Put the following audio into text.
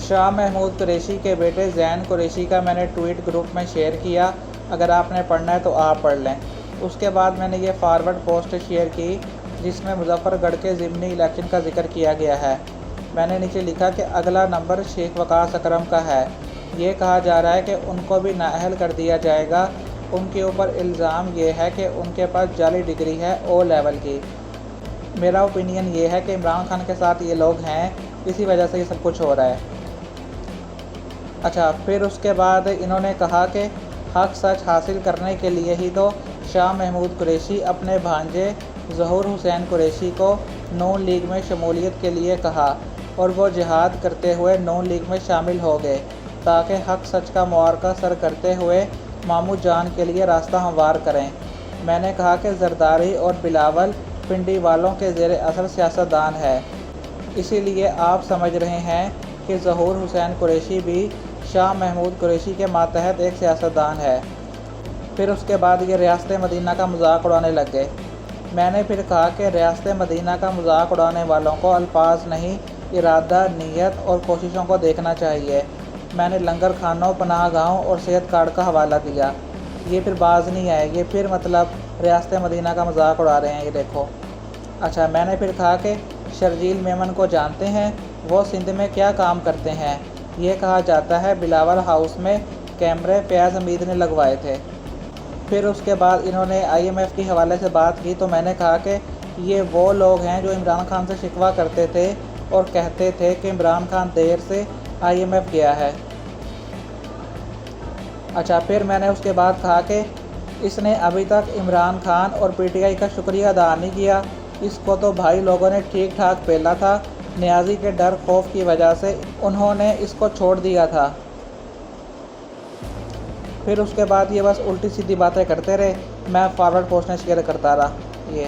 شاہ محمود قریشی کے بیٹے زین قریشی کا میں نے ٹویٹ گروپ میں شیئر کیا، اگر آپ نے پڑھنا ہے تو آپ پڑھ لیں۔ اس کے بعد میں نے یہ فارورڈ پوسٹ شیئر کی جس میں مظفر گڑھ کے ضمنی الیکشن کا ذکر کیا گیا ہے۔ میں نے نیچے لکھا کہ اگلا نمبر شیخ وقاص اکرم کا ہے۔ یہ کہا جا رہا ہے کہ ان کو بھی نااہل کر دیا جائے گا۔ ان کے اوپر الزام یہ ہے کہ ان کے پاس جعلی ڈگری ہے او لیول کی۔ میرا اوپینین یہ ہے کہ عمران خان کے ساتھ یہ لوگ ہیں، اسی وجہ سے یہ سب کچھ ہو رہا ہے۔ اچھا، پھر اس کے بعد انہوں نے کہا کہ حق سچ حاصل کرنے کے لیے ہی تو شاہ محمود قریشی اپنے بھانجے ظہور حسین قریشی کو نون لیگ میں شمولیت کے لیے کہا اور وہ جہاد کرتے ہوئے نون لیگ میں شامل ہو گئے تاکہ حق سچ کا معرکہ سر کرتے ہوئے مامو جان کے لیے راستہ ہموار کریں۔ میں نے کہا کہ زرداری اور بلاول پنڈی والوں کے زیر اثر سیاستدان ہے، اسی لیے آپ سمجھ رہے ہیں کہ ظہور حسین قریشی بھی شاہ محمود قریشی کے ماتحت ایک سیاستدان ہے۔ پھر اس کے بعد یہ ریاست مدینہ کا مذاق اڑانے لگ گئے۔ میں نے پھر کہا کہ ریاست مدینہ کا مذاق اڑانے والوں کو الفاظ نہیں، ارادہ، نیت اور کوششوں کو دیکھنا چاہیے۔ میں نے لنگر خانوں، پناہ گاہوں اور صحت کارڈ کا حوالہ دیا۔ یہ پھر باز نہیں آئے، یہ پھر ریاست مدینہ کا مذاق اڑا رہے ہیں، یہ دیکھو۔ اچھا، میں نے پھر کہا کہ شرجیل میمن کو جانتے ہیں، وہ سندھ میں کیا کام کرتے ہیں؟ یہ کہا جاتا ہے بلاول ہاؤس میں کیمرے فیاض حمید نے لگوائے تھے۔ پھر اس کے بعد انہوں نے IMF کے حوالے سے بات کی تو میں نے کہا کہ یہ وہ لوگ ہیں جو عمران خان سے شکوہ کرتے تھے اور کہتے تھے کہ عمران خان دیر سے IMF گیا ہے۔ اچھا، پھر میں نے اس کے بعد کہا کہ اس نے ابھی تک عمران خان اور PTI کا شکریہ ادا نہیں کیا، اس کو تو بھائی لوگوں نے ٹھیک ٹھاک پیلا تھا، نیازی کے ڈر خوف کی وجہ سے انہوں نے اس کو چھوڑ دیا تھا۔ پھر اس کے بعد یہ بس الٹی سیدھی باتیں کرتے رہے، میں فارورڈ پوسٹیں شیئر کرتا رہا۔ یہ